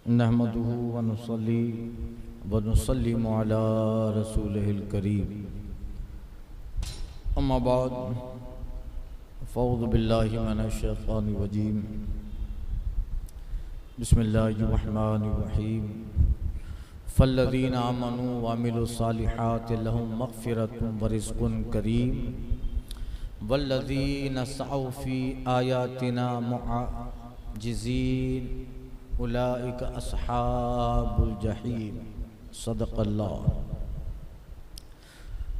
नहमदुहु व नुसल्ली व नुसल्लिमु अला रसूलिहिल करीम। अम्मा बाद फ़अऊज़ु बिल्लाहि मिनश शैतानिर रजीम। बिस्मिल्लाहिर रहमानिर रहीम। फ़ल्लज़ीना आमनू व अमिलुस्सालिहाति लहुम मग़फ़िरतुन व रिज़्क़ुन करीम वल्लज़ीना सअव फ़ी आयातिना मुअज्जिज़ीन उलाइका अस्हाबुल जहीम। सदक़ल्लाह।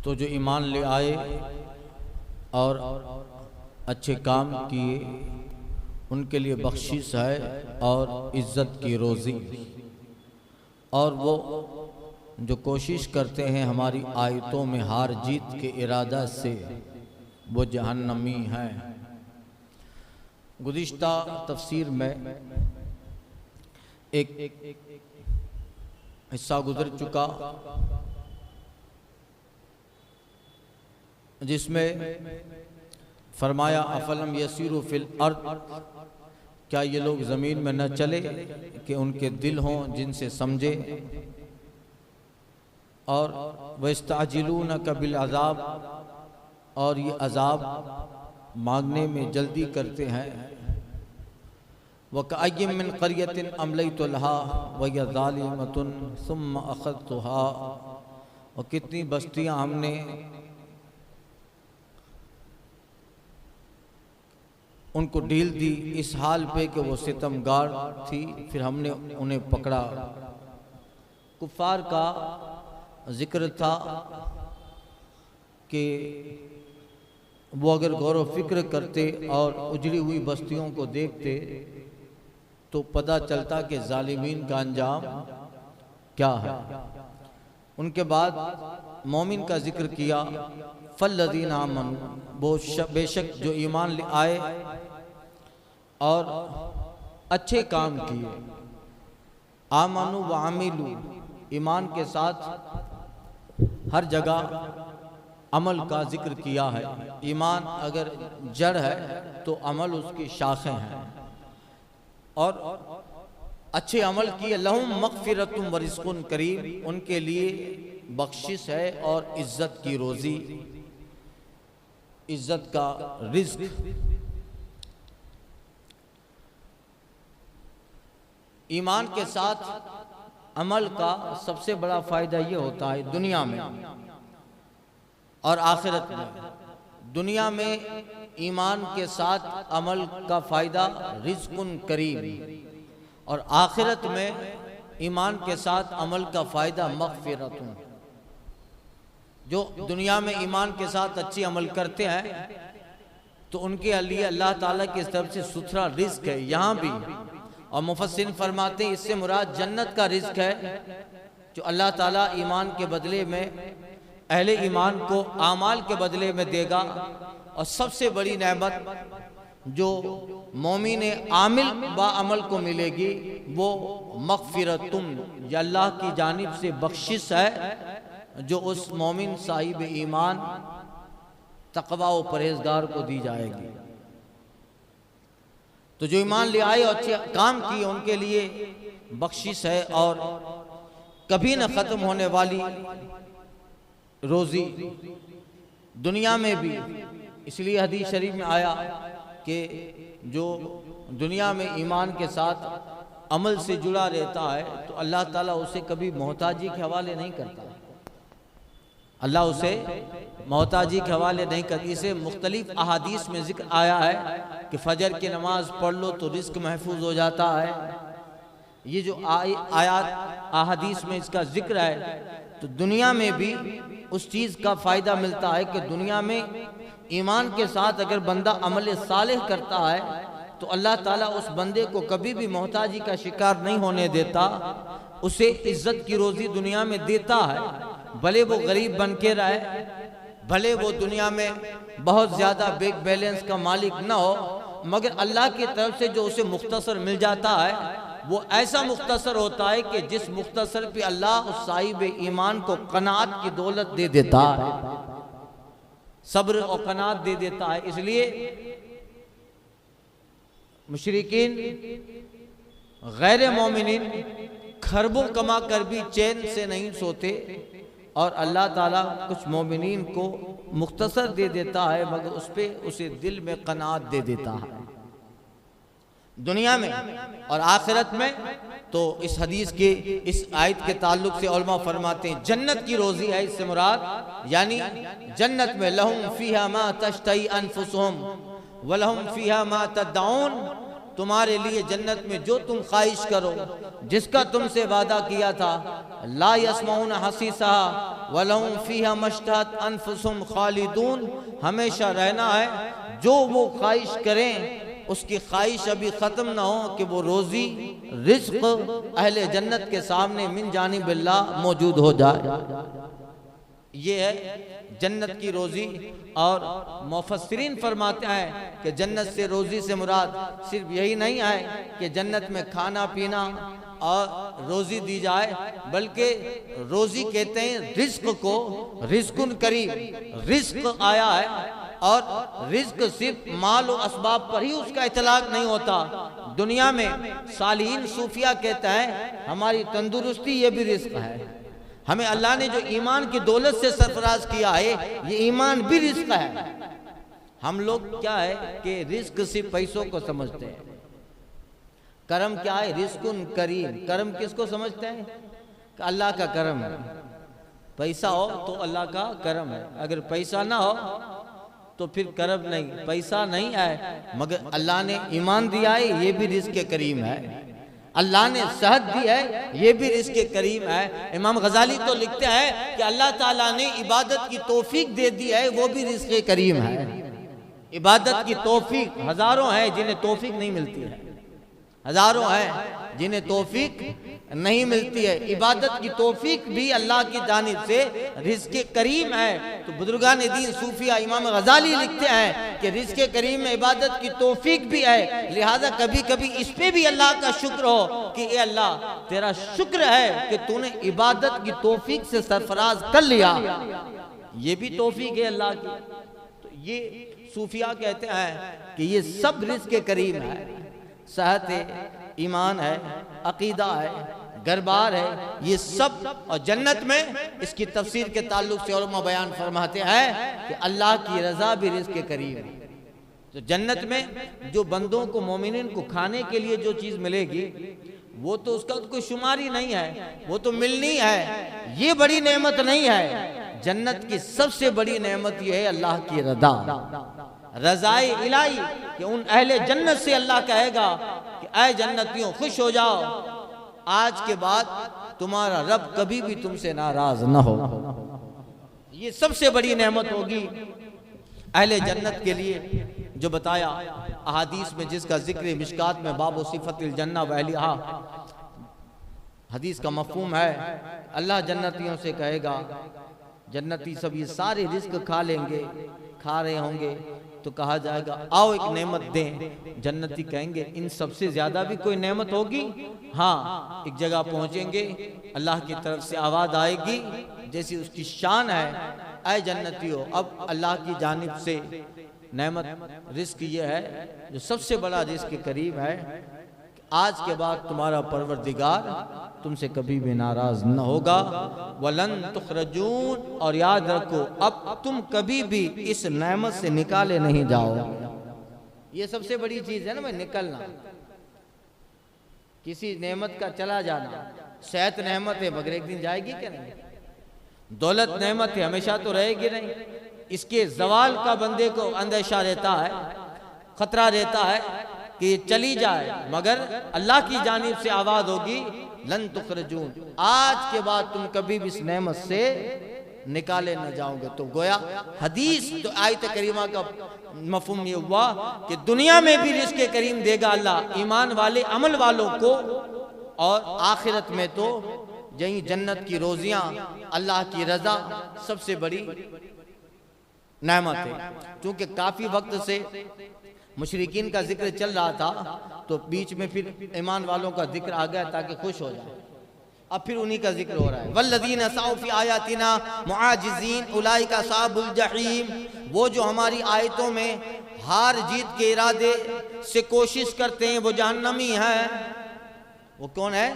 तो जो ईमान ले आए और अच्छे काम किए उनके लिए बख्शिश है और इज़्ज़त की रोज़ी। और वो जो कोशिश करते हैं हमारी आयतों में हार जीत के इरादा से वो जहन्नमी हैं। गुज़िश्ता तफसीर में एक हिस्सा गुजर चुका जिसमें फरमाया अफलम यसीरु फिल अर्द, क्या ये लोग ज़मीन में न चले कि उनके दिल हों जिनसे समझे। और वयस्ताजिलूनक बिल अज़ाब, और ये अज़ाब मांगने में जल्दी करते हैं। वकअय्यिम मिन क़र्यतिन अमलयतु लहा वहिय ज़ालिमतुन सुम्मा अख़ज़्तुहा, और कितनी बस्तियां हमने उनको ढील दी इस हाल पे कि वो सितमगार थी, फिर हमने उन्हें पकड़ा। कुफ़ार का जिक्र था कि वो अगर गौर व फिक्र करते और उजड़ी हुई बस्तियों को देखते तो पता चलता कि जालिमीन का अंजाम क्या है। उनके बाद मोमिन का जिक्र किया, फल्लज़ीना आमनू, वो बेशक जो ईमान ले आए और अच्छे काम किए। आमनू व आमिलू, ईमान के साथ हर जगह अमल का जिक्र किया है। ईमान अगर जड़ है तो अमल उसकी शाखें हैं। और अच्छे अमल किए, लहुम मग़फ़िरतुन व रिज़्क़ुन करीम, उनके लिए बख्शिश है और इज़्ज़त की रोज़ी, इज़्ज़त का रिज़्क़। ईमान के साथ अमल का सबसे बड़ा फ़ायदा ये होता है दुनिया में और आखिरत में। दुनिया में ईमान के साथ अमल का फ़ायदा रिज़्क़ुन करीम, और आखिरत में ईमान के साथ अमल का फ़ायदा मग़फ़िरतुन। जो दुनिया में ईमान के साथ अच्छी अमल करते हैं तो उनके लिए अल्लाह ताला की तरफ से सुथरा रिज़्क़ है यहाँ भी। और मुफस्सिरीन फरमाते हैं इससे मुराद जन्नत का रिज़्क़ है जो अल्लाह ताला ईमान के बदले में अहले ईमान को आमाल के बदले में देगा। और सबसे बड़ी नेमत जो मोमिन आमिल बा अमल को मिलेगी वो मग़फ़िरतुन, या अल्लाह की जानिब से बख्शिश है जो उस मोमिन साहिब ईमान तक़वा व परहेज़गार को दी जाएगी। तो जो ईमान ले आए और अच्छे काम किए उनके लिए बख्शिश है और कभी न ख़त्म होने वाली रोज़ी दुनिया में भी। इसलिए हदीस शरीफ में आया कि जो दुनिया में ईमान के साथ अमल से जुड़ा रहता है तो अल्लाह ताला उसे कभी मोहताजी के हवाले नहीं करता। अल्लाह उसे मोहताजी के हवाले नहीं करता। इसे मुख्तलिफ अहादीस में जिक्र आया है कि फजर की नमाज पढ़ लो तो रिज़्क़ महफूज हो जाता है। ये जो आयात अहादीस में इसका जिक्र है, तो दुनिया में भी उस चीज़ का फ़ायदा मिलता है कि दुनिया में ईमान के साथ अगर बंदा अमल सालेह करता है तो अल्लाह ताला उस बंदे को कभी भी मोहताजी का शिकार नहीं होने देता, उसे इज़्ज़त की रोज़ी दुनिया में देता है। भले वो गरीब बन के रहे, भले वो दुनिया में बहुत ज़्यादा बैंक बैलेंस का मालिक न हो, मगर अल्लाह की तरफ से जो उसे मुख्तसर मिल जाता है वो ऐसा मुख्तसर होता है कि जिस मुख्तसर पे अल्लाह उस साहिब ईमान को कनात की दौलत दे देता है, सब्र और कनात दे देता है। इसलिए मुशरिकीन गैर मोमिनीन खरबों कमा कर भी चैन से नहीं सोते, और अल्लाह ताला कुछ मोमिनीन को मुख्तसर दे देता है मगर उस पे उसे दिल में कनात दे देता है दुनिया में और आखिरत में। तो इस हदीस के इस आयत के ताल्लुक से उलमा फरमाते हैं जन्नत की रोजी है इससे मुराद, यानी जन्नत में लहुम फीहा मा तश्तही अनफुसुहुम व लहुम फीहा मा तदऊन, तुम्हारे लिए जन्नत में जो तुम ख्वाहिश करो, जिसका तुमसे वादा किया था, ला यस्माउन हसीसा व लहुम फीहा मश्तहत अनफुसुहुम खालिदून, हमेशा रहना है, जो वो ख्वाहिश करें उसकी ख्वाहिश अभी ख़त्म ना हो कि वो रोज़ी रिज़्क़ अहले जन्नत के सामने मिन जानिबिल्लाह मौजूद हो जाए। ये है जन्नत की रोज़ी। और मुफस्सिरीन फरमाते हैं कि जन्नत से रोज़ी से मुराद सिर्फ यही नहीं है कि जन्नत में खाना पीना और रोज़ी दी जाए, बल्कि रोज़ी कहते हैं रिज़्क़ को, रिज़्क़ुन करीम, रिज़्क़ आया है और रिज़्क़ सिर्फ माल और असबाब पर ही उसका इतलाक नहीं होता। दुनिया में सालिहीन सूफिया कहता है हमारी तंदुरुस्ती ये भी रिज़्क़ है, हमें अल्लाह ने जो ईमान की दौलत से सरफराज किया है ये ईमान भी रिज़्क़ है। हम लोग क्या है कि रिज़्क़ सिर्फ पैसों को समझते हैं, करम क्या है, रिज़्क़ुन करीम, करम किसको समझते हैं कि अल्लाह का करम है। पैसा हो तो अल्लाह का करम है, अगर पैसा ना हो तो फिर करम नहीं, पैसा नहीं है मगर अल्लाह ने ईमान दिया है ये भी रिज़्क़ करीम है, अल्लाह ने सेहत दी है ये भी रिज़्क़ करीम है। इमाम गजाली तो लिखते हैं कि अल्लाह ताला ने इबादत की तौफीक दे दी है वो भी रिज़्क़ करीम है। इबादत की तौफीक हजारों है जिन्हें तौफीक नहीं मिलती है, हजारों हैं जिन्हें तौफीक नहीं मिलती है, इबादत की तौफीक भी अल्लाह की जानिब से रिज़्क़ करीम है। तो बुजुर्गान दीन सूफिया इमाम गजाली लिखते हैं कि रिज़्क़ करीम में इबादत की तौफीक भी है, लिहाजा कभी कभी इस पे भी अल्लाह का शुक्र हो कि ए अल्लाह तेरा शुक्र है कि तूने इबादत की तौफीक से सरफराज कर लिया, ये भी तौफीक है अल्लाह की। तो ये सूफिया कहते हैं कि ये सब रिज़्क़ करीम है, सेहत है, ईमान है, अकीदा है, घरबार है, ये सब। और जन्नत में इसकी तफसीर के ताल्लुक से उलमा बयान फरमाते हैं कि अल्लाह की रज़ा भी रिज़्क़ करीम है। तो जन्नत में जो बंदों को मोमिनीन को खाने के लिए जो चीज़ मिलेगी वो तो उसका तो कोई शुमार ही नहीं है, वो तो मिलनी है, ये बड़ी नेमत नहीं है। जन्नत की सबसे बड़ी नेमत ये है अल्लाह की रज़ा, रज़ाए इलाही, कि उन अहले जन्नत से अल्लाह कहेगा कि ऐ जन्नतियों खुश हो जाओ, आज के बाद तुम्हारा रब कभी भी तुमसे नाराज न हो। ये सबसे बड़ी नेमत होगी अहले जन्नत के लिए, जो बताया अहादीस में, जिसका जिक्र मिशकात में बाबो सिफतिल जन्ना व अहलिहा, हदीस का मफहूम है अल्लाह जन्नतियों से कहेगा, जन्नती सब ये सारे रिज़्क़ खा लेंगे, खा रहे होंगे, तो कहा जाएगा आओ एक नेमत दें। जन्नती कहेंगे इन सबसे ज्यादा भी कोई नेमत होगी? हाँ, एक जगह पहुंचेंगे, अल्लाह की तरफ से आवाज़ आएगी जैसी उसकी शान है, ऐ जन्नतियों अब अल्लाह की जानिब से नेमत रिज़्क़ ये है जो सबसे बड़ा रिज़्क़ करीब है, आज के बाद तुम्हारा परवरदिगार तुमसे कभी भी नाराज न होगा। वलन तुखरजून, और याद रखो अब तुम कभी भी इस नेमत से निकाले नहीं जाओ। ये सबसे बड़ी चीज है ना भाई, निकलना, किसी नेमत का चला जाना। सेहत नेमत है मगर एक दिन जाएगी क्या नहीं, दौलत नेमत है हमेशा तो रहेगी नहीं, इसके जवाल का बंदे को अंदेशा रहता है, खतरा रहता है कि ये चली जाए, मगर अल्लाह की जानिब से आवाज़ होगी लन तुखरजून, आज के बाद तुम कभी भी इस नेमत से निकाले न जाओगे। तो गोया हदीस तो आयत करीमा का मफहूम ये हुआ कि दुनिया में भी रिज़्क़ करीम देगा अल्लाह ईमान वाले अमल वालों को, और आखिरत में तो यही जन्नत की रोजियां, अल्लाह की रज़ा सबसे बड़ी नेमत है। क्योंकि काफ़ी वक्त से मुशरिकीन का जिक्र चल रहा था, तो बीच में फिर ईमान वालों का जिक्र आ गया ताकि खुश हो जाए, अब फिर उन्हीं का जिक्र हो रहा है। वल्लज़ीना सअू फी आयातिना मुआजिज़ीन उलाइका अस्हाबुल जहीम, वो जो हमारी आयतों में हार जीत के इरादे से कोशिश करते हैं वो जहन्नमी है। वो कौन है?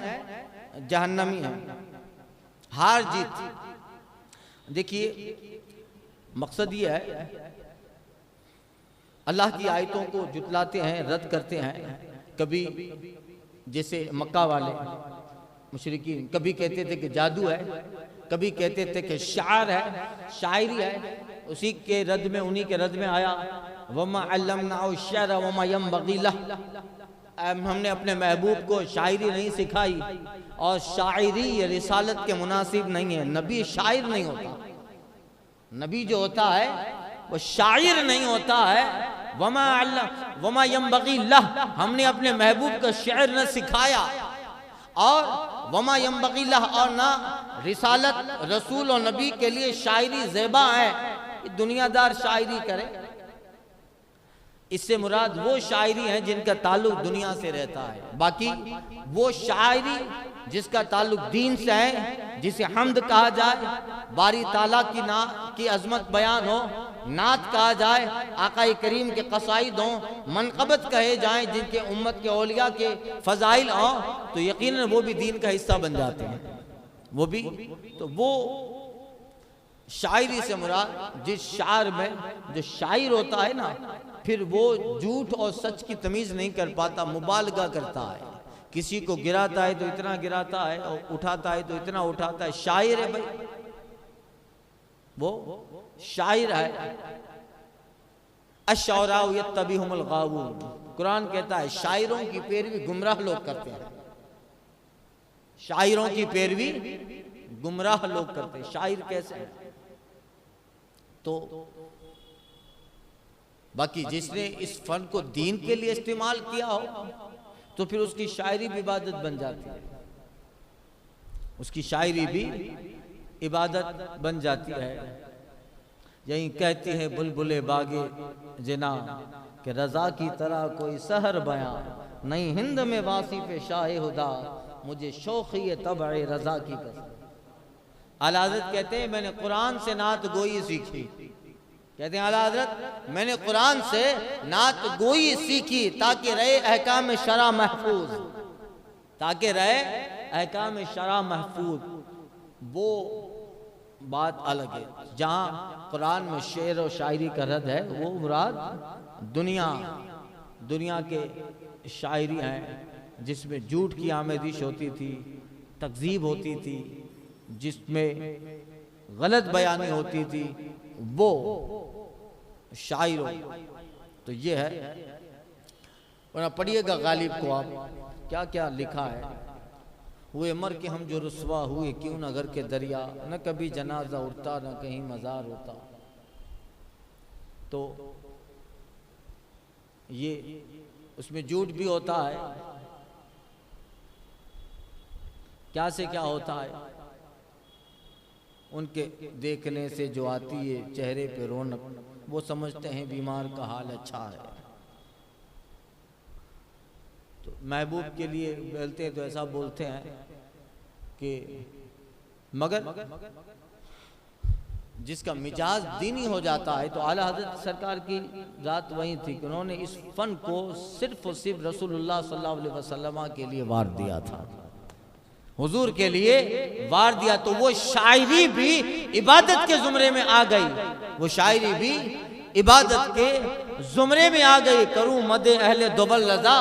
जहन्नमी है। हार जीत। देखिए मकसद ये है, अल्लाह की आयतों को जुटलाते हैं, रद्द करते हैं। कभी जैसे मक्का वाले मुशरिकीन कभी कहते थे कि जादू है, कभी कहते थे कि शायर है, शायरी है। उसी के रद्द में, उन्हीं के रद्द में आया वमा अल्लमनाहु शिअर वमा यंबग़ी लह, हमने अपने महबूब को शायरी नहीं सिखाई और शायरी ये रिसालत के मुनासिब नहीं है। नबी शायर नहीं होता, नबी जो होता है वो शायर नहीं होता है। वमा यंबग़ी लह, हमने अपने महबूब को शेर न सिखाया, और वमा यंबग़ी लह, और ना रिसालत रसूल और नबी के लिए शायरी ज़ेबा है, दुनियादार शायरी करे। इससे मुराद वो शायरी है जिनका ताल्लुक दुनिया से रहता है। बाकी वो शायरी जिसका ताल्लुक दीन से है, जिसे हम्द कहा जाए, बारी ताला की अजमत बयान हो, नात कहा जाए, आकाई करीम के कसाइद हों, मनक़बत कहे जाएं, जिनके उम्मत के औलिया के फजाइल हों, तो यकीनन वो भी दीन का हिस्सा बन जाते हैं। वो भी तो वो शायरी से मुराद जिस शायर में जो शायर होता है ना, फिर वो झूठ और सच की तमीज़ नहीं कर पाता, मुबालगा करता है। किसी को गिराता है तो इतना गिराता है, और उठाता है तो इतना उठाता है। शायर है भाई, वो शायर है। अश्शअरा यत्तबिहुमुल गावून, कुरान कहता है शायरों की पैरवी गुमराह लोग करते हैं। शायरों की पैरवी गुमराह लोग करते हैं। शायर कैसे है? तो बाकी जिसने इस फन को दीन के लिए इस्तेमाल किया हो, तो फिर उसकी शायरी भी इबादत बन जाती है, उसकी शायरी भी इबादत बन जाती है। यही कहती है बुलबुले बागे जना कि रजा की तरह कोई सहर बयां, नहीं हिंद में वासी पे शाह हुदा, मुझे शौक़ी तबअ रजा की कसम। आला हज़रत कहते हैं मैंने कुरान से नात गोई सीखी। कहते हैं आला हज़रत मैंने कुरान से नात गोई सीखी ताकि रहे अहकाम शरा महफूज, ताकि रहे अहकाम शरा महफूज। वो बात अलग है। जहाँ कुरान में शेर और शायरी का रद्द है, वो मुराद दुनिया के शायरी हैं जिसमें झूठ की आमेदिश होती थी, तकज़ीब होती थी, जिसमें गलत बयानी होती थी, वो शायर। तो ये है। और पढ़िएगा गालिब को आप, क्या क्या लिखा है। हुए मर के हम जो रुसवा हुए, क्यों न घर के दरिया, न कभी जनाजा उठता न कहीं मज़ार होता। तो ये उसमें झूठ भी होता है, क्या से क्या होता है। उनके देखने से जो आती है चेहरे पे रौनक, वो समझते हैं बीमार का हाल अच्छा है। तो महबूब के लिए बोलते हैं तो ऐसा बोलते हैं कि मगर जिसका मिजाज दीनी हो जाता है, तो आला हज़रत सरकार की रात वही थी कि उन्होंने इस फन को सिर्फ और सिर्फ रसूलुल्लाह सल्लल्लाहु अलैहि वसल्लम के लिए वार दिया था, हुजूर के लिए वार दिया। तो वो शायरी भी इबादत के जुमरे में आ गई, वो शायरी भी इबादत के जुमरे में आ गई। करूं मदे अहले दुबल रजा,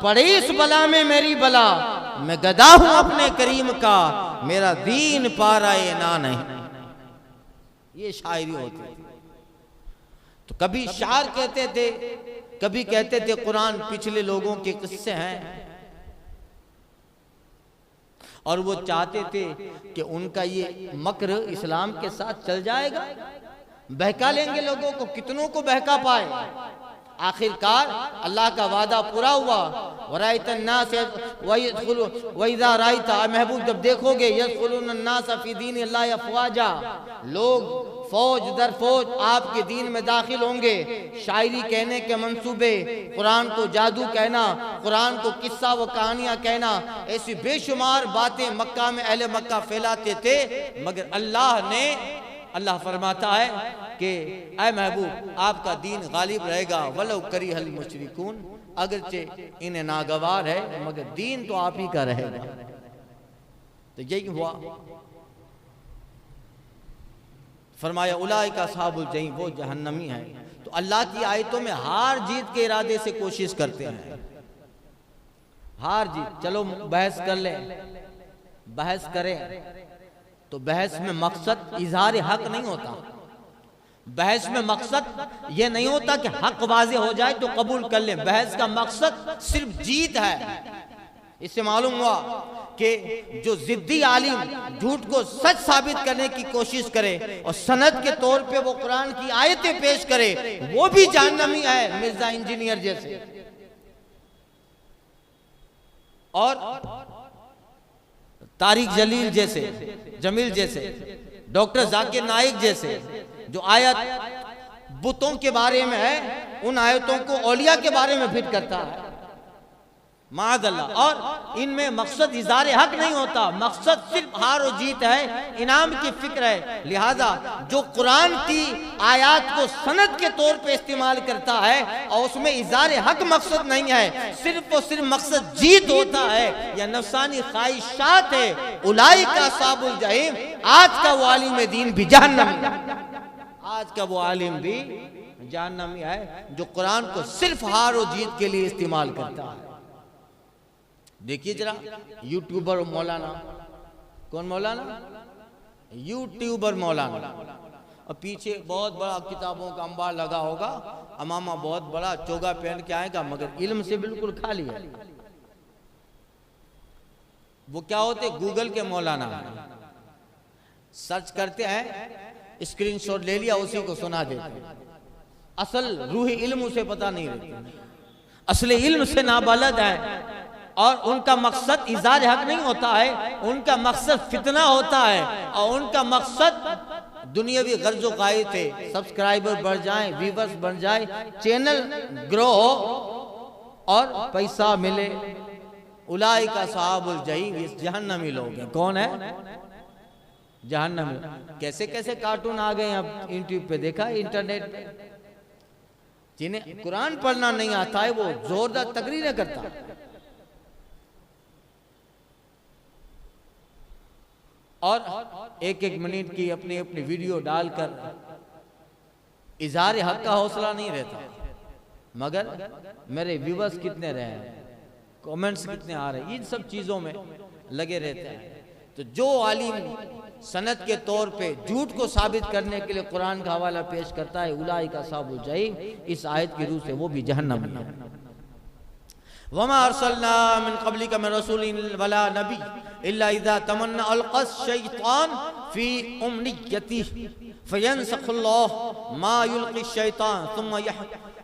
पड़े इस बला में मेरी बला, मैं गदा हूं अपने करीम का, मेरा दीन पाराए ना नहीं। ये शायरी होती थी। तो कभी शायर कहते थे, कभी कहते थे कुरान पिछले लोगों के किस्से हैं, और वो चाहते थे कि उनका ये मक्र इस्लाम के साथ चल जाएगा, बहका लेंगे लोगों को, कितनों को बहका पाए। आखिरकार अल्लाह का वादा पूरा हुआ। महबूब जब देखोगे लोग फौज दर फौज आपके दीन में दाखिल होंगे। शायरी कहने के मंसूबे, कुरान को जादू कहना, कुरान को किस्सा व कहानियां कहना, ऐसी बेशुमार बातें मक्का में अहले मक्का फैलाते थे। मगर अल्लाह फरमाता है कि ऐ महबूब आपका दीन गालिब रहेगा, वलो करिहल मुशरिकून, अगरचे इन्हें नागवार है, मगर दीन तो आप ही का रहेगा। तो यही हुआ। फरमाया उलाइका अस्हाबुल जहीम, वो जहन्नमी है। तो अल्लाह की आयतों में हार जीत के इरादे से कोशिश करते हैं, हार जीत। चलो बहस कर ले, बहस करें तो बहस में मकसद इजहार हक नहीं होता। बहस में मकसद ये नहीं होता कि हक वाजे हो जाए तो कबूल कर ले। बहस का मकसद सिर्फ जीत है। इससे मालूम हुआ कि जो जिद्दी आलिम झूठ को सच साबित करने की कोशिश करे और सनद के तौर पे वो कुरान की आयतें पेश करे, वो भी जहन्नमी है, मिर्जा इंजीनियर जैसे। और तारिक जलील जैसे, जमील जैसे, डॉक्टर जाकिर नाइक जैसे, जो आयत बुतों के बारे में है, उन आयतों को औलिया के बारे में फिट करता है, माअज़ल्लाह। और इनमें मकसद इज़हार हक नहीं होता, मकसद सिर्फ हार और जीत है, इनाम की फिक्र है। लिहाजा जो कुरान की आयत को सनद के तौर पे इस्तेमाल करता है और उसमें इज़हार हक मकसद नहीं है, सिर्फ और सिर्फ मकसद जीत होता है या नफसानी ख्वाहिशात है, उलाइका अस्हाबुल जहीम। आज का वो आलिम दीन भी जहन्नमी, आज का वो आलिम भी जहन्नमी है जो कुरान को सिर्फ हार और जीत के लिए इस्तेमाल करता है। देखिए जरा यूट्यूबर मौलाना, कौन मौलाना? यूट्यूबर मौलाना, और पीछे बहुत बड़ा किताबों का अंबार लगा होगा, अमामा बहुत बड़ा चोगा पहन के आएगा, मगर इल्म से बिल्कुल खाली है। वो क्या होते? गूगल के मौलाना। सर्च करते हैं, स्क्रीनशॉट ले लिया, उसी को सुना देते। असल रूही इल्म उसे पता नहीं रहती, असली इल्म से नाबालद है। और उनका मकसद इज़हार हक नहीं होता है, उनका मकसद फितना होता है, और उनका मकसद दुनियावी गर्जो कायद थे, सब्सक्राइबर बढ़ जाएं, व्यूवर्स बढ़ जाए, चैनल ग्रो हो और पैसा मिले। उलाइका अस्हाबुल जहीम, ये जहन्नमी लोग हैं। कौन है? जहन्नमी। कैसे कैसे कार्टून आ गए अब यूट्यूब पे, देखा इंटरनेट पे। जिन्हें कुरान पढ़ना नहीं आता है वो जोरदार तकरीरें करता, और एक एक मिनट की अपनी अपनी वीडियो डालकर इज़हार हक का हौसला नहीं रहता। मगर मेरे व्यूवर्स कितने रहे हैं, कमेंट्स कितने आ रहे हैं, इन सब चीज़ों में लगे रहते हैं। तो जो आलिम सनद के तौर पे झूठ को साबित करने के लिए कुरान का हवाला पेश करता है, उलाइका अस्हाबुल जहीम, इस आयत की रूह से वो भी जहन्नमी है। वमा अरसलना मिन क़ब्लिका मिन रसूलिन वला नबी इल्ला इज़ा तमन्ना अलक़ा शैतान फ़ी उम्निय्यतिही फ़यंसख़ुल्लाहु मा युल्क़ि शैतान सुम्मा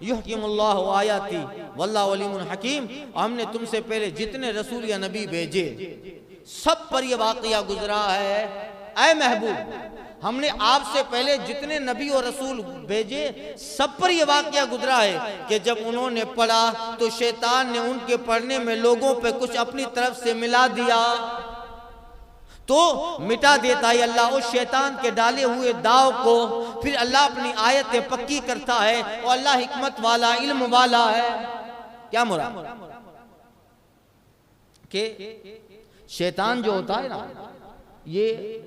युहकिमुल्लाहु आयातिही वल्लाहु अलीमुन हकीम। हमने तुमसे पहले जितने रसूल या नबी भेजे, सब पर यह वाक़या गुजरा है। ऐ महबूब, हमने आपसे पहले जितने नबी और रसूल भेजे, सब पर यह वाक़या गुजरा है कि जब उन्होंने पढ़ा तो शैतान ने उनके पढ़ने में लोगों पे कुछ अपनी तरफ से मिला दिया, तो मिटा देता है अल्लाह उस शैतान के डाले हुए दाव को। फिर अल्लाह अपनी आयतें पक्की करता है, और अल्लाह हिकमत वाला, इल्म वाला है। क्या मुराद? कि शैतान जो होता है ना, ये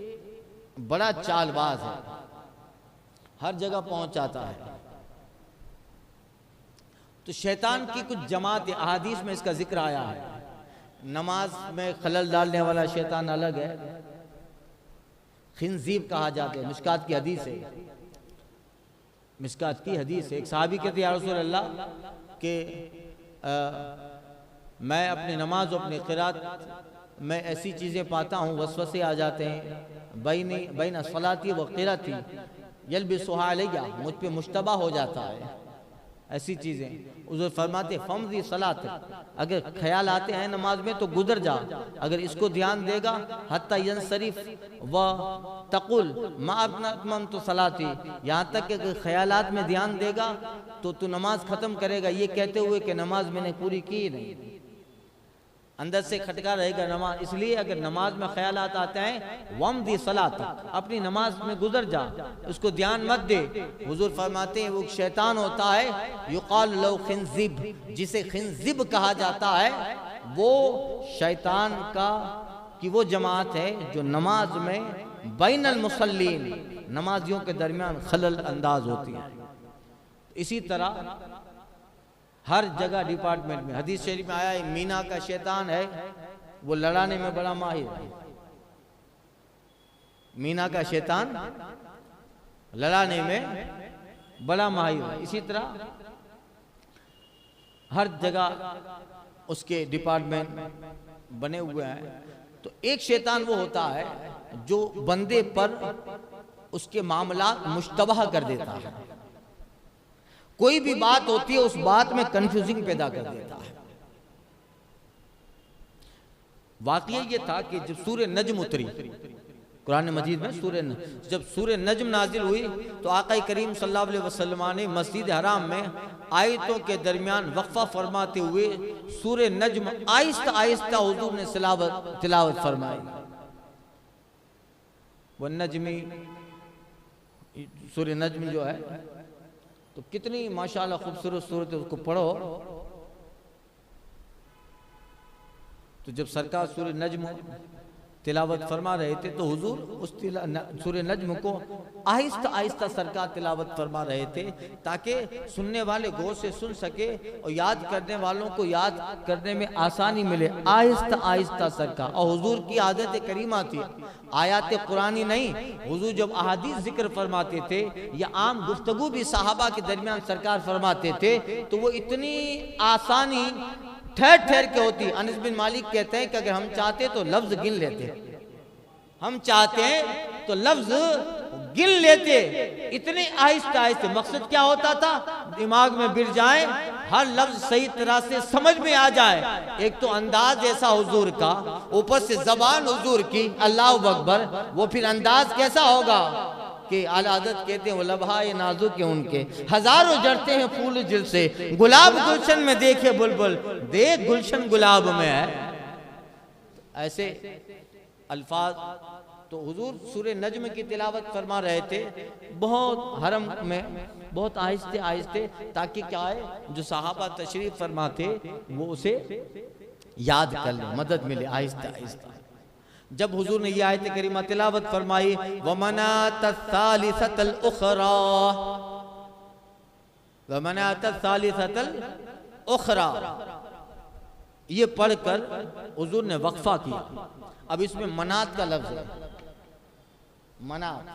बड़ा चालबाज है, हर जगह पहुंच जाता है। तो शैतान की कुछ जमात अहादीस में इसका जिक्र आया है। नमाज में खलल डालने वाला शैतान अलग है, खिंजीब कहा जाता है। मिशकात की हदीस है, मिशकात की हदीस है। एक सहाबी कहते या रसूल अल्लाह के मैं अपनी नमाज और अपनी क़िरात मैं ऐसी चीज़ें पाता हूँ, वसवसे आ जाते हैं, बैन सलाती व क़िराती यल्बिसुहा अलैया, मुझ पे मुश्तबा हो जाता है ऐसी चीज़ें। उज़र फरमाते फमज़ी सलात, अगर ख्याल आते हैं नमाज में तो गुजर जा, अगर इसको ध्यान देगा हत्ता यंसरिफ व तकुल मा अतममतु सलाती, यहाँ तक कि अगर ख्यालात में ध्यान देगा तो तू नमाज ख़त्म करेगा ये कहते हुए कि नमाज मैंने पूरी की नहीं। अंदर से खटका रहेगा नमाज। इसलिए अगर नमाज में ख्यालात आते हैं, वम दी सलात, अपनी नमाज में गुजर जा, उसको ध्यान मत दे। हुजूर फरमाते हैं वो शैतान होता है, युकाल लौ खिंजिब, जिसे खिंजिब कहा जाता है, वो शैतान का कि वो जमात है जो नमाज में बैनल मुसल्लीन, नमाजियों के दरमियान खलल अंदाज होती है। इसी तरह हर जगह डिपार्टमेंट में, हदीस शरीफ में आया है, मीना का शैतान है वो लड़ाने में बड़ा माहिर है। मीना का शैतान लड़ाने में बड़ा माहिर है। इसी तरह हर जगह उसके डिपार्टमेंट बने हुए हैं। तो एक शैतान वो होता है जो बंदे पर उसके मामलात मुश्तबह कर देता है। कोई भी बात होती है उस बात में कंफ्यूजिंग पैदा कर देता है। वाकया ये था कि जब सूरह नज्म उतरी कुरान मजीद में, जब सूरह नज्म नाजिल हुई तो आका करीम सल्लल्लाहु अलैहि वसल्लम ने मस्जिद हराम में आयतों के दरमियान वक्फा फरमाते हुए सूरह नज्म आहिस्ता आहिस्ता हुजूर ने तिलावत फरमाई। वो नज्मी, सूरह नज्म जो है तो कितनी माशाअल्लाह खूबसूरत सूरत है, उसको पढ़ो। तो जब सरकार सूरह नज्म तिलावत फरमा रहे थे तो हुजूर उस सूरह नज्म को आहिस्ता आहिस्ता सरकार तिलावत फरमा रहे थे ताकि सुनने वाले गौर से सुन सके और याद करने वालों को याद करने में आसानी मिले। आहिस्ता आहिस्ता सरकार, और हुजूर की आदत करीमा थी, आयात कुरानी नहीं, हुजूर जब अहादीस जिक्र फरमाते थे या आम गुफ्तगू भी साहबा के दरमियान सरकार फरमाते थे तो वो इतनी आसानी ठहर ठहर के होती। अनस बिन मालिक कहते हैं कि अगर हम चाहते तो लफ्ज गिन लेते, हम चाहते हैं तो लफ्ज गिन लेते, इतने आहिस्ता आहिस्ते। मकसद क्या होता था, दिमाग में बिर जाए, हर लफ्ज सही तरह से समझ में आ जाए। एक तो अंदाज ऐसा हुजूर का, ऊपर से जबान हुजूर की, अल्लाह अकबर, वो फिर अंदाज कैसा होगा कि आला हज़रत कहते हैं लबहा ये नाजुक के उनके हजारों जड़ते हैं फूल जिल से, गुलाब गुलशन में देखे बुलबुल, देख गुलशन गुलाब में है। ऐसे अल्फाज तो हुजूर सूरह नज्म की तिलावत फरमा रहे थे बहुत हरम में, बहुत आहिस्ते आहिस्ते, ताकि क्या है जो सहाबा तशरीफ फरमाते वो उसे याद कर ले, मदद मिले आहिस्ता आहिस्ता। जब हुजूर ने ये आयत करीमा तिलावत फरमाई, वमनात सालिसतल उखरा, वमनात सालिसतल उखरा, ये पढ़कर हुजूर ने वक्फा किया। अब इसमें मनात का लफ्ज है, मनात,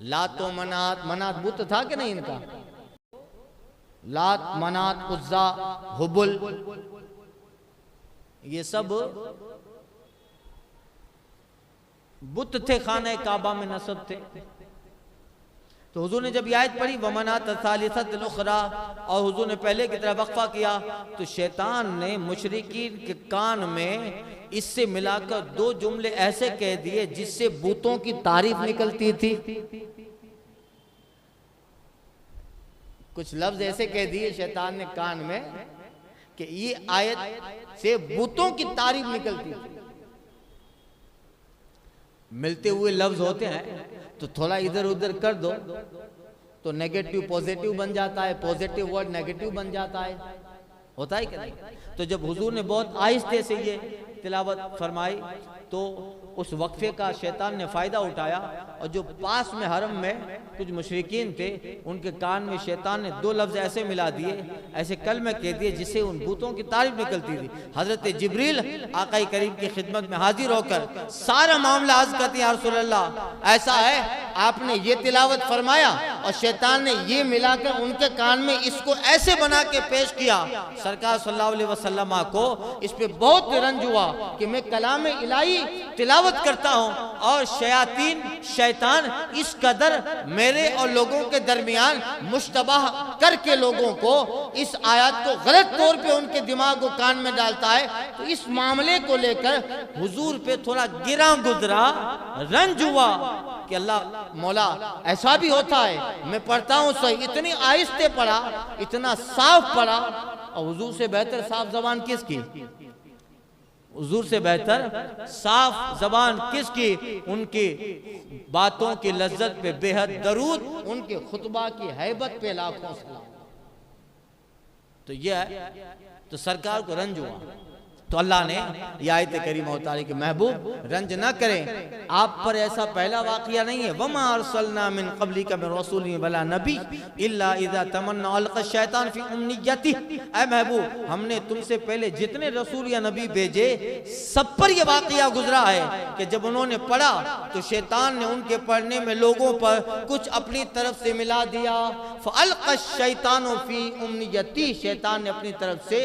लातो मनात, मनात बुत था कि नहीं इनका, लात मनात उज्जा हुबुल, ये सब बुत थे, खाने काबा में नसब थे। तो हुजूर ने जब आयत पढ़ी वमनात सालिसतल उखरा, और हुजूर ने पहले की तरह वक्फा किया, तो शैतान ने मुशरिकीन के कान में इससे मिलाकर दो जुमले ऐसे कह दिए जिससे बूतों की तारीफ निकलती थी। कुछ लफ्ज ऐसे कह दिए शैतान ने कान में कि ये आयत से बूतों की तारीफ निकलती थी। मिलते हुए लफ्ज होते हैं तो थोड़ा इधर उधर कर दो तो नेगेटिव पॉजिटिव बन जाता है, पॉजिटिव वर्ड नेगेटिव बन जाता है, होता है कि नहीं। तो जब हुजूर ने बहुत आहिस्ते से ये तिलावत फरमाई तो उस वक्फे का शैतान ने फायदा उठाया, और जो पास में हरम में कुछ मुशरिकीन थे उनके कान में शैतान ने दो लफ्ज ऐसे मिला दिए, ऐसे कलमे कह दिए जिससे उन भूतों की तारीफ निकलती थी। हजरत जिब्रील आका करीम की खिदमत में हाजिर होकर सारा मामला अर्ज करते हैं, या रसूल अल्लाह ऐसा है आपने ये तिलावत फरमाया और शैतान ने ये मिलाकर उनके कान में इसको ऐसे बना के पेश किया। सरकार सल्लल्लाहु अलैहि वसल्लम को इस पे बहुत रंज हुआ कि मैं कलाम इलाही तिलावत करता हूँ और शयातीन शैतान इस कदर मेरे और लोगों के दरमियान मुश्तबाह करके लोगों को इस आयत को गलत तौर पे उनके दिमाग को कान में डालता है। तो इस मामले को लेकर हुजूर पे थोड़ा गिरा गुजरा रंज हुआ कि अल्लाह मौला ऐसा भी होता है, मैं पढ़ता हूँ सही, इतनी आहिस्ते पढ़ा, इतना साफ पढ़ा, और हुजूर से बेहतर साफ जबान किसकी, हुजूर से बेहतर साफ जबान किसकी? उनकी बातों की लज्जत पे बेहद दरूद, उनके खुतबा की हैबत पे लाखों सलाम। तो यह है, तो सरकार को रंज हुआ तो अल्लाह ने यह आयत करीमा उतारी कि महबूब रंज ना करें, आप पर ऐसा पहला वाकया नहीं है। वमा अरसलना मिन क़ब्लिका मिन रसूलिन वला नबी इल्ला इज़ा तमन्ना अलक़ा शैतान फी उम्नियतिही। ऐ महबूब, हमने तुमसे पहले जितने रसूल या नबी भेजे सब पर यह वाकया गुजरा है कि जब उन्होंने पढ़ा तो शैतान ने उनके पढ़ने में लोगों पर कुछ अपनी तरफ से मिला दिया। फ़अल्क़ा शैतानु फी उम्नियतिही, शैतान ने अपनी तरफ से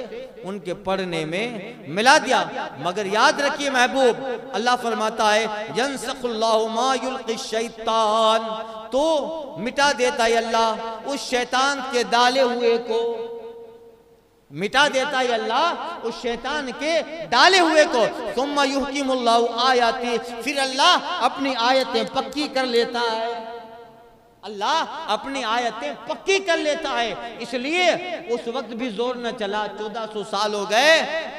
उनके पढ़ने में मिला दिया। मगर याद रखिए महबूब, अल्लाह फरमाता है यंसखुल्लाहु मा युल्क़ि शैतान, तो मिटा देता है अल्लाह उस शैतान के डाले हुए को, मिटा देता है अल्लाह उस शैतान के डाले हुए को। सुम्मा युहकिमुल्लाहु आयाती, फिर अल्लाह अपनी आयतें पक्की कर लेता है। अल्लाह अपनी आयतें पक्की कर लेता है। इसलिए उस वक्त भी जोर न चला, 1400 साल हो गए,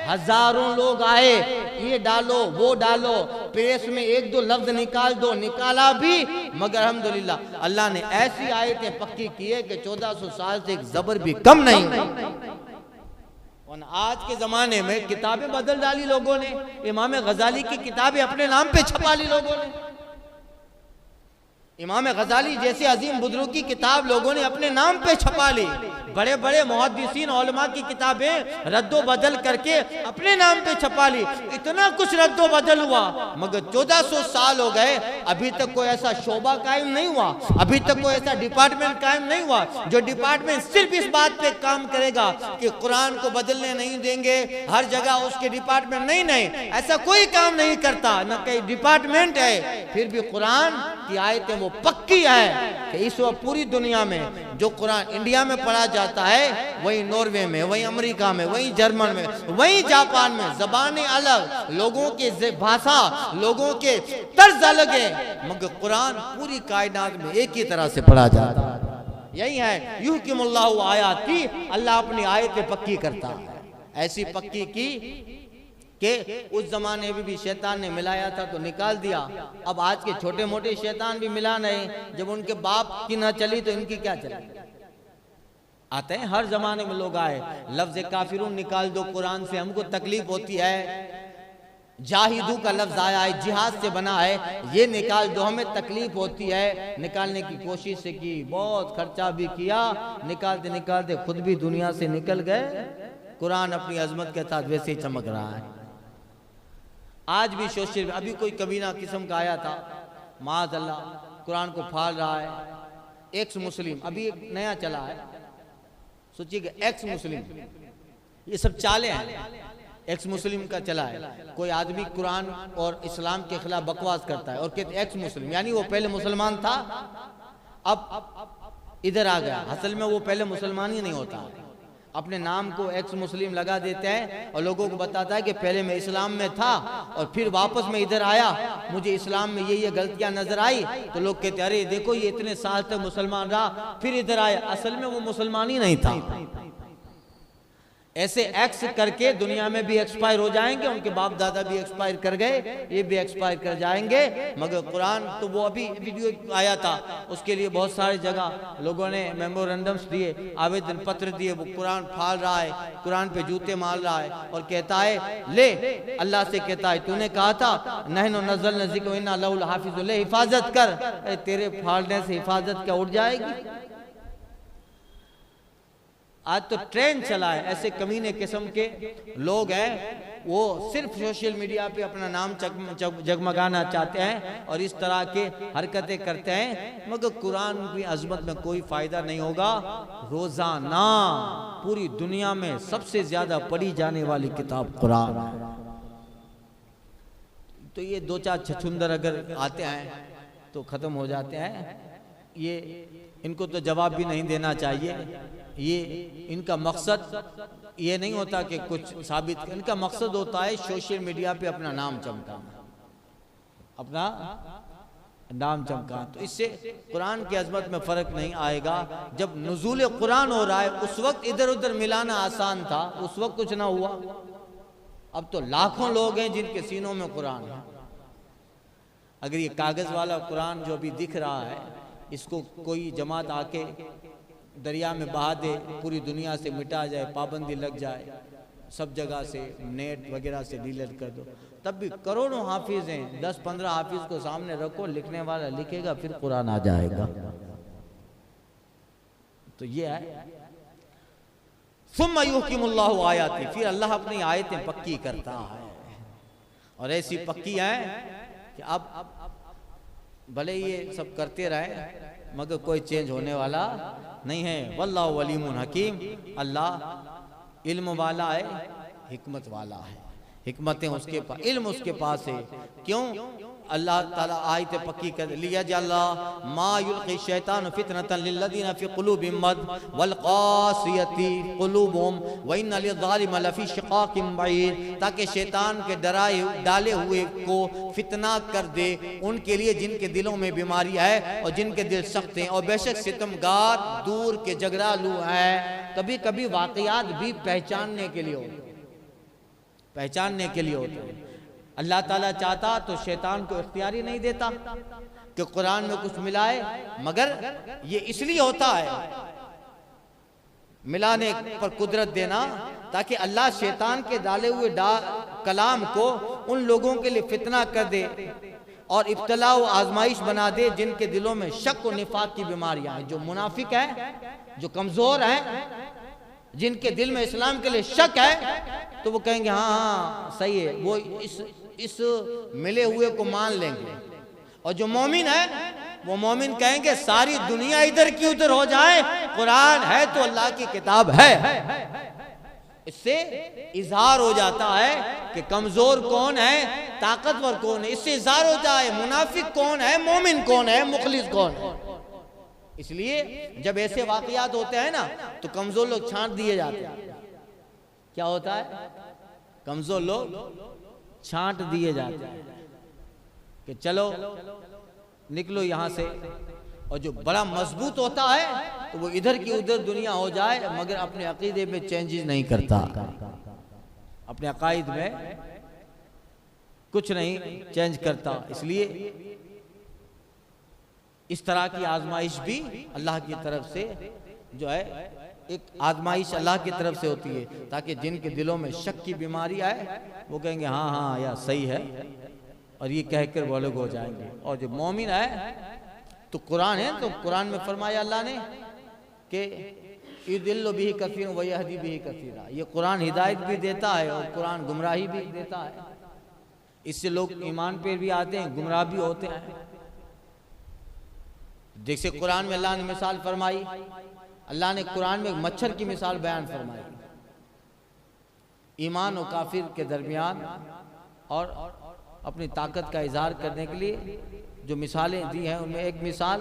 हजारों लोग आए, ये डालो वो डालो, प्रेस में एक दो लफ्ज निकाल दो, निकाला भी, मगर अल्हम्दुलिल्लाह अल्लाह ने ऐसी आयतें पक्की की है कि 1400 साल से एक जबर भी कम नहीं। और आज के जमाने में किताबें बदल डाली लोगों ने, इमाम गजाली की किताबें अपने नाम पे छपा ली लोगों ने। इमाम गजाली जैसे अजीम बुजुर्ग की किताब लोगों ने अपने नाम पे छपा ली। बड़े बड़े मुहद्दिसीन उलमा की किताबें रद्दो बदल करके अपने नाम पे छपा ली। इतना कुछ रद्दो बदल हुआ, मगर 1400 साल हो गए, अभी तक कोई ऐसा शोबा कायम नहीं हुआ, अभी तक कोई ऐसा डिपार्टमेंट कायम नहीं हुआ जो डिपार्टमेंट सिर्फ इस बात पे काम करेगा कि कुरान को बदलने नहीं देंगे, हर जगह उसके डिपार्टमेंट नहीं, ऐसा कोई काम नहीं करता, न कहीं डिपार्टमेंट है। फिर भी कुरान की आयतें वो पक्की है कि इस वक्त पूरी दुनिया में जो कुरान इंडिया में पढ़ा जाता है, वही नॉर्वे में, वही अमेरिका में, वही जर्मन में, वही जापान में, जबानें अलग, लोगों के भाषा, लोगों के तर्ज अलग है, मगर कुरान पूरी कायनात में एक ही तरह से पढ़ा जाता है। यही है युहकिमुल्लाहु आयाती, अल्लाह अपनी आयतें पक्की करता है। ऐसी पक्की की कि उस जमाने में भी शैतान ने मिलाया था तो निकाल दिया, अब आज के छोटे मोटे शैतान भी मिला नहीं। जब उनके बाप की ना चली तो इनकी क्या चली? आते हैं हर जमाने में लोग आए, लफ्ज काफिरून निकाल दो कुरान से, हमको तकलीफ होती है। जाहिदू का लफ्ज आया है, जिहाद से बना है, ये निकाल दो, हमें तकलीफ होती है। निकालने की कोशिश से की, बहुत खर्चा भी किया, निकालते निकालते खुद भी दुनिया से निकल गए। कुरान अपनी अजमत के साथ वैसे ही चमक रहा है। आज भी सोशल, अभी कोई कमीना किस्म का आया था, माज़अल्लाह कुरान को फाड़ रहा है, एक्स मुस्लिम, अभी एक नया चला है, सोचिए एक्स मुस्लिम, ये सब चाले हैं, एक्स मुस्लिम का चला है। कोई आदमी कुरान और इस्लाम के खिलाफ बकवास करता है और कहते एक्स मुस्लिम, यानी वो पहले मुसलमान था, अब इधर आ गया। असल में वो पहले मुसलमान ही नहीं होता, अपने नाम को एक्स मुस्लिम लगा देते हैं और लोगों को बताता है कि पहले मैं इस्लाम में था और फिर वापस मैं इधर आया, मुझे इस्लाम में ये गलतियां नजर आई, तो लोग कहते अरे देखो ये इतने साल तक मुसलमान रहा फिर इधर आया, असल में वो मुसलमान ही नहीं था। ऐसे एक्स करके दुनिया में भी एक्सपायर हो जाएंगे, उनके बाप दादा भी एक्सपायर कर गए, ये भी एक्सपायर कर जाएंगे। मगर कुरान तो वो अभी वीडियो आया था, उसके लिए बहुत सारी जगह लोगों ने मेमोरेंडम्स दिए, आवेदन पत्र दिए, वो कुरान फाड़ रहा है, कुरान पे जूते मार रहा है और कहता है ले, अल्लाह से कहता है तूने कहा था नहनु नज़्ज़लना ज़िक्र व इन्ना लहु लहाफ़िज़ून, ले हिफाजत कर, तेरे फाड़ने से हिफाजत क्या उड़ जाएगी? आज तो ट्रेंड चला है, ऐसे कमीने किस्म के लोग हैं, वो सिर्फ सोशल मीडिया पे अपना नाम जगमगाना चाहते हैं और इस तरह के हरकतें करते हैं, मगर कुरान की अजमत में कोई फायदा नहीं होगा। रोजाना पूरी दुनिया में सबसे ज्यादा पढ़ी जाने वाली किताब कुरान है। तो ये दो चार छछुंदर अगर आते हैं तो खत्म हो जाते हैं, ये इनको तो जवाब भी नहीं देना चाहिए। ये इनका मकसद ये नहीं होता कि कुछ साबित, इनका मकसद होता है सोशल मीडिया पे अपना नाम चमकाना, अपना नाम चमकाना। तो इससे कुरान की अजमत में फर्क नहीं आएगा। जब नुज़ूल कुरान हो रहा है उस वक्त इधर उधर मिलाना आसान था, उस वक्त कुछ ना हुआ। अब तो लाखों लोग हैं जिनके सीनों में कुरान है। अगर ये कागज़ वाला कुरान जो अभी दिख रहा है, इसको कोई जमात आके दरिया में बहा दे, पूरी दुनिया से मिटा जाए, पाबंदी लग जाए, सब जगह से नेट वगैरह से डिलीट कर दो, तब भी करोड़ों हाफिज हैं, 10-15 हाफिज को सामने रखो, लिखने वाला लिखेगा, फिर कुरान आ जाएगा। तो ये है सुम्मा युहकिमुल्लाहु आयाती, फिर अल्लाह अपनी आयतें पक्की करता है, और ऐसी पक्की है कि अब भले ये सब करते रहे मगर कोई चेंज होने वाला नहीं है। वल्लाहु अलीमुन हकीम, अल्लाह इल्म वाला है, हिकमत वाला है, हिकमतें उसके पास, इल्म उसके पास है। क्यों? अल्लाह ताला आयत पक्की कर लिया जल्ला मा युल्क़ी शैतान फितनतन लिल्लज़ीना फी क़ुलूबिहिम मर्द वल क़ासियति क़ुलूबुहुम व इन्ना लिज़्ज़ालिमीना लफ़ी शिक़ाक़िन बईद, ताकि शैतान के डराए डाले हुए को फितना कर दे उनके लिए जिनके दिलों में बीमारी है और जिनके दिल सख्त हैं, और बेशक सितमगार दूर के जगरालू हैं। कभी कभी वाक़यात भी पहचानने के लिए होते हैं। अल्लाह ताला चाहता तो शैतान को इख्तियार ही नहीं देता कि कुरान में कुछ मिलाए, मगर ये इसलिए होता है मिलाने पर कुदरत देना, ताकि अल्लाह शैतान के डाले हुए कलाम को उन लोगों के लिए फितना कर दे और इब्तला व आजमाइश बना दे जिनके दिलों में शक व निफाक की बीमारियां हैं, जो मुनाफिक है, जो कमजोर हैं, जिनके दिल में इस्लाम के लिए शक है, तो वो कहेंगे हाँ हाँ सही है, वो इस मिले हुए को मान लेंगे। और जो मोमिन है वो मोमिन कहेंगे सारी दुनिया इधर की उधर हो जाए, कुरान है तो अल्लाह की किताब है। इससे इजहार हो जाता है कि कमजोर कौन है, ताकतवर कौन है, इससे इजहार हो जाए मुनाफिक कौन है, मोमिन कौन है, मुखलिस कौन है। इसलिए जब ऐसे वाकयात होते हैं ना, तो कमजोर लोग छांट दिए जाते हैं। क्या होता है? कमजोर लोग छांट दिए जाते हैं कि चलो निकलो यहां से, और जो बड़ा मजबूत होता है तो वो इधर की उधर दुनिया हो जाए, मगर अपने अकीदे में चेंजेस नहीं करता, अपने अकायद में कुछ नहीं चेंज करता। इसलिए इस तरह की आजमाइश भी अल्लाह की तरफ से जो है, एक आजमाइश अल्लाह की तरफ से होती है, ताकि जिनके दिलों में शक की बीमारी आए वो कहेंगे हाँ हाँ यार सही है, और ये कहकर वो लोग हो जाएंगे। और जो मोमिन है तो कुरान है, तो कुरान में फरमाया अल्लाह ने कि युदिल्लु बिही कसीर व यहदी बिही कसीरा, ये कुरान हिदायत भी देता है और कुरान गुमराही भी देता है। इससे लोग ईमान पे भी आते हैं, गुमराह भी होते हैं। जैसे कुरान में अल्लाह ने मिसाल फरमाई, अल्लाह ने कुरान में मच्छर की मिसाल बयान फरमाई, ईमान और काफिर के दरमियान, और अपनी ताकत का इजहार करने के लिए जो मिसालें दी हैं उनमें एक मिसाल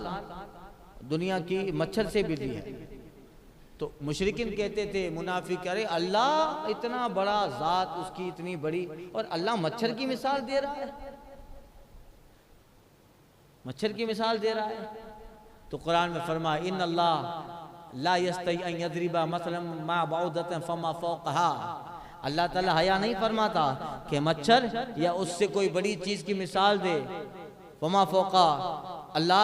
दुनिया की मच्छर से भी दी है। तो मुशरिकिन कहते थे, मुनाफिक, अरे अल्लाह इतना बड़ा जात, उसकी इतनी बड़ी, और अल्लाह मच्छर की मिसाल दे रहा है, मच्छर की मिसाल दे रहा है। तो कुरान में फरमाया इन अल्लाह ला यस्तही अन यदरिबा मसलन मा बऊदतन फमा फौकहा, अल्लाह ताला हया नहीं फरमाता कि मच्छर या उससे कोई बड़ी चीज की मिसाल दे, फमा फौका, अल्लाह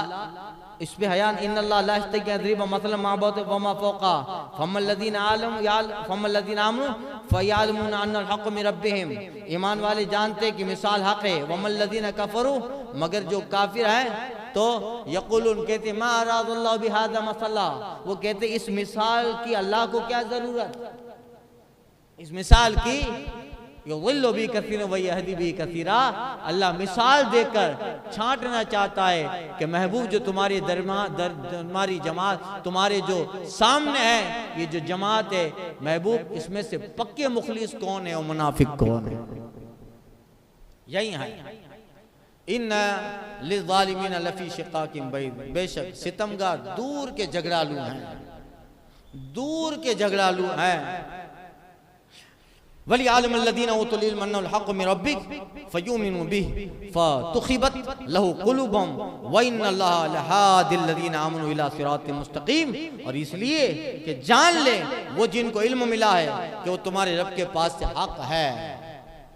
इस पे हया, इन अल्लाह ला यस्तही अन यदरिबा मसलन मा बऊदतन फमा फौका फमल्लज़ीना आमनु फयअलमुना अन्नल हक़्क़ु मिन रब्बिहिम, ईमान वाले जानते कि मिसाल हक है, वमल्लज़ीना कफरू, मगर जो काफिर हैं तो यक़ूलून, कहते मा अरादल्लाहु बिहाज़ा मसला, वो कहते इस मिसाल की अल्लाह को क्या जरूरत, इस मिसाल की, युज़िल्लु बिही कसीरन व यहदी बिही कसीरा, अल्लाह मिसाल देकर छांटना चाहता है कि महबूब जो तुम्हारी तुम्हारी जमात, तुम्हारे जो सामने है ये जो जमात है महबूब, इसमें से पक्के मुखलिस कौन है और मुनाफिक कौन है, यही है। इन्ना लिज़्ज़ालिमीना लफ़ी शिक़ाक़िन बईद, बेशक सितमगार दूर के झगड़ालू हैं, दूर के झगड़ालू हैं। वलियअलमल्लज़ीना ऊतुल इल्म अन्नहुल हक़्क़ु मिन रब्बिक फयुमिनु बिही फतुख़िबत लहु क़ुलूबुहुम व इन्नल्लाहा लहादिल्लज़ीना आमनु इला सिरातिन मुस्तक़ीम, और इसलिए कि जान ले वो जिनको इल्म मिला है कि वो तुम्हारे रब के पास से हक है,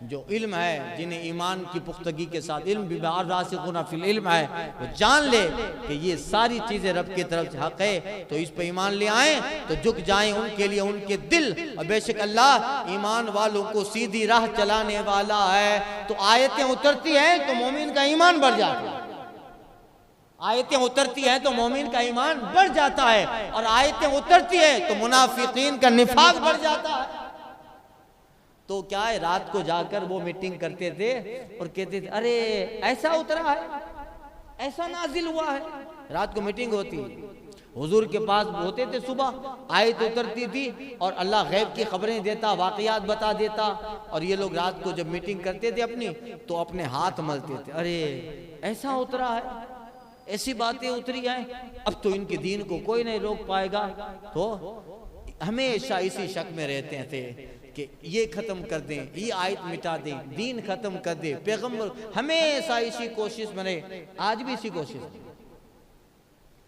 जो इल्म है, जिन्हें ईमान की पुख्तगी के साथ इल्म भी रासिखून फिल इल्म है, वो जान ले कि ये सारी चीज़ें रब की तरफ से हक है, तो इस पे ईमान ले आए तो झुक जाएं उनके लिए उनके दिल। और बेशक अल्लाह ईमान वालों को सीधी राह चलाने वाला है। तो आयतें उतरती हैं तो मोमिन का ईमान बढ़ जाता है, आयतें उतरती हैं तो मोमिन का ईमान बढ़ जाता है, और आयतें उतरती है तो मुनाफिकीन का निफाक बढ़ जाता है। तो क्या है, रात को जाकर वो मीटिंग करते थे और कहते थे अरे ऐसा उतरा है, ऐसा नाजिल हुआ है। रात को मीटिंग होती, हुजूर के पास होते थे, सुबह आयत उतरती थी और अल्लाह गैब की खबरें देता, वाक़ियात बता देता, और ये लोग रात को जब मीटिंग करते थे अपनी तो अपने हाथ मलते थे, अरे ऐसा उतरा है, ऐसी बातें उतरी हैं, अब तो इनके दीन को कोई नहीं रोक पाएगा। तो हमेशा इसी शक में रहते थे कि ये खत्म कर दें, ये आयत मिटा दें, दीन खत्म कर दे, पैगंबर हमेशा इसी कोशिश में रहे। आज भी इसी कोशिश,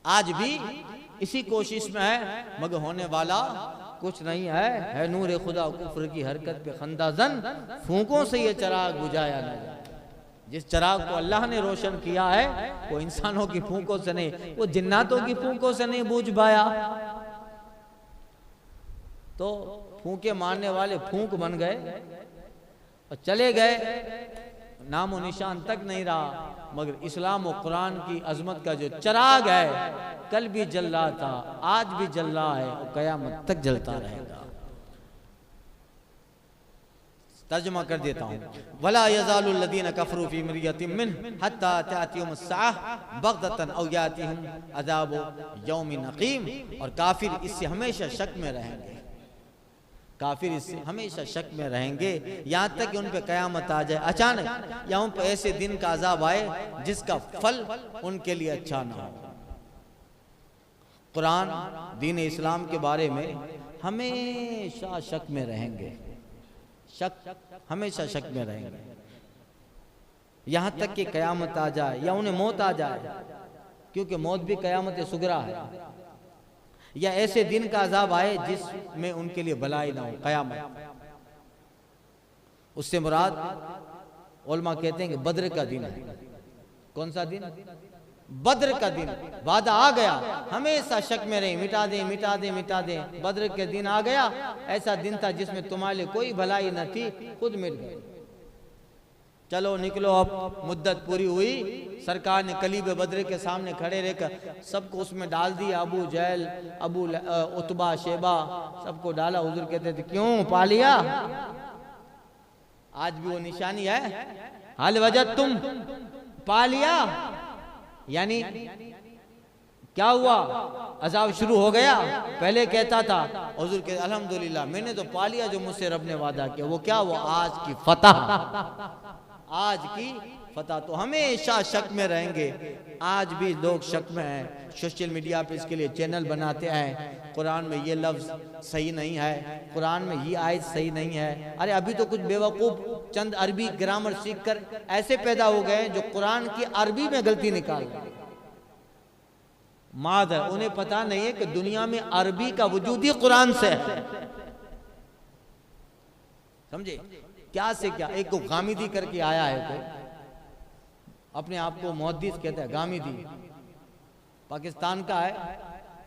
आज भी इसी कोशिश में है, मगर होने वाला कुछ नहीं है नूर खुदा कुफ्र की हरकत पे खंदाजन, फूंकों से ये चराग बुझाया नहीं। जिस चराग को अल्लाह ने रोशन किया है वो इंसानों की फूंकों से नहीं, वो जिन्नातों की फूंकों से नहीं बूझ पाया। तो फूंके मारने वाले फूंक बन गए और चले गए, नामो निशान तक नहीं रहा। मगर इस्लाम और कुरान की अजमत का जो चराग है, कल भी जल रहा था, आज भी जल रहा है और कयामत तक जलता रहेगा। तर्जुमा कर देता हूँ, वला यज़ालु लदीन कफरू फी मिर्यतिम मिन हत्ता तातियुमुस साअह बग़ततन औ यातिहुम अज़ाबु यौमिन अक़ीम। और काफिर इससे हमेशा शक में रहेंगे, काफिर इससे हमेशा शक में रहेंगे यहाँ तक कि उन पे कयामत आ जाए अचानक, या उन पे ऐसे दिन का अजाब आए जिसका फल उनके लिए अच्छा ना हो। कुरान दीन इस्लाम के बारे में हमेशा शक में रहेंगे, शक हमेशा शक में रहेंगे, यहाँ तक कि कयामत आ जाए या उन्हें मौत आ जाए, क्योंकि मौत भी कयामत सुगरा है, या ऐसे दिन का अजाब आए जिसमें उनके लिए भलाई ना हो, कयामत। उससे मुराद उलमा कहते हैं कि बद्र का दिन है। कौन सा दिन? बद्र का दिन। वादा आ गया, हमेशा शक में रहे, मिटा दे मिटा दे मिटा दे। बद्र के दिन आ गया, ऐसा दिन था जिसमें तुम्हारे लिए कोई भलाई न थी, खुद मिट गए। चलो निकलो, अब मुद्दत पूरी हुई। सरकार ने कलीब बद्र के सामने खड़े रहकर सबको उसमें डाल दिया, अबू जहल, अबू उतबा, शेबा, सबको डाला। हुजूर कहते थे क्यों पा लिया? आज भी वो निशानी है, हाल वजह तुम पा लिया, यानी क्या हुआ? अजाब शुरू हो गया। पहले कहता था हुजूर के अल्हम्दुलिल्लाह मैंने तो पा लिया जो मुझसे रब ने वादा किया। वो क्या? वो आज की फतह, आज की फतह। तो हमेशा शक में रहेंगे। आज भी लोग शक में हैं, सोशल मीडिया पे इसके लिए चैनल बनाते हैं, कुरान में ये लफ्ज सही नहीं है, कुरान में ये आयत सही नहीं है। अरे अभी तो कुछ बेवकूफ चंद अरबी ग्रामर सीखकर ऐसे पैदा हो गए जो कुरान की अरबी में गलती निकाल गए। माद है, उन्हें पता नहीं है कि दुनिया में अरबी का वजूद ही कुरान से है। समझे? क्या से क्या। एक को गामिदी करके आया है, कोई अपने आप को मुहद्दिस कहता है, गामिदी पाकिस्तान का है।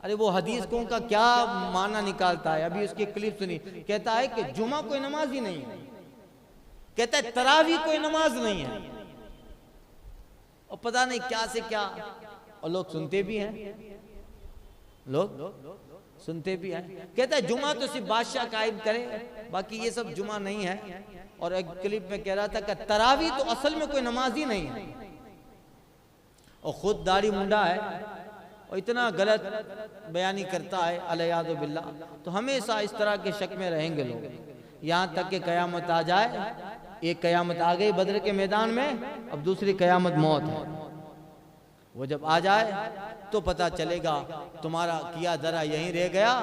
अरे वो हदीस को का क्या माना निकालता है, अभी उसकी क्लिप सुनी। कहता है कि जुमा कोई नमाज ही नहीं है, कहता है तरावी कोई नमाज नहीं है, और पता नहीं क्या से क्या। और लोग सुनते भी हैं, लोग सुनते भी हैं। कहता है जुमा तो सिर्फ बादशाह कायम करे, बाकी ये सब जुमा नहीं है। और एक क्लिप में कह रहा था कि तरावी तो असल में कोई नमाज ही नहीं है, और खुद दाढ़ी मुंडा है और इतना गलत बयानी करता है, अलयादु बिल्लाह। तो हमेशा इस तरह के शक में रहेंगे लोग, यहाँ तक कि कयामत आ जाए। एक कयामत आ गई बद्र के मैदान में, अब दूसरी कयामत मौत है। वो जब आ जाए तो पता चलेगा तुम्हारा किया दरा यहीं रह गया।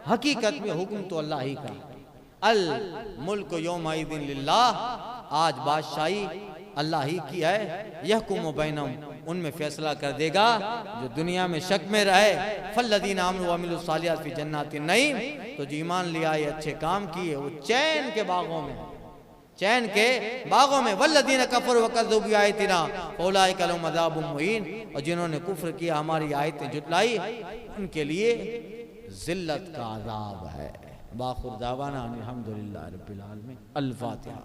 हकीकत में हुक्म तो अल्लाह ही का। अल मुल्क यौमइदिन लिल्लाह, आज बादशाही अल्लाह ही की है। यहकुमु बैनहुम, उनमें फैसला कर देगा जो दुनिया में शक में रहे। फल्लदीन आमनु व अमिलुस सालिहात फी जन्नातिन नईम, तो जो ईमान ले आए अच्छे काम किए वो चैन के बागों में, चैन के बागों में। वल्लदीन कफर वकज़्ज़बू बिआयातिना फउलाइका लहुम अज़ाबुम मुहीन, और जिन्होंने कुफ्र किया हमारी आयतें झुटलाई उनके लिए जिल्लत का अज़ाब है। बाखुर दावाना अनिल हम्दुलिल्लाहि रब्बिल आलमीन। अल फातिहा।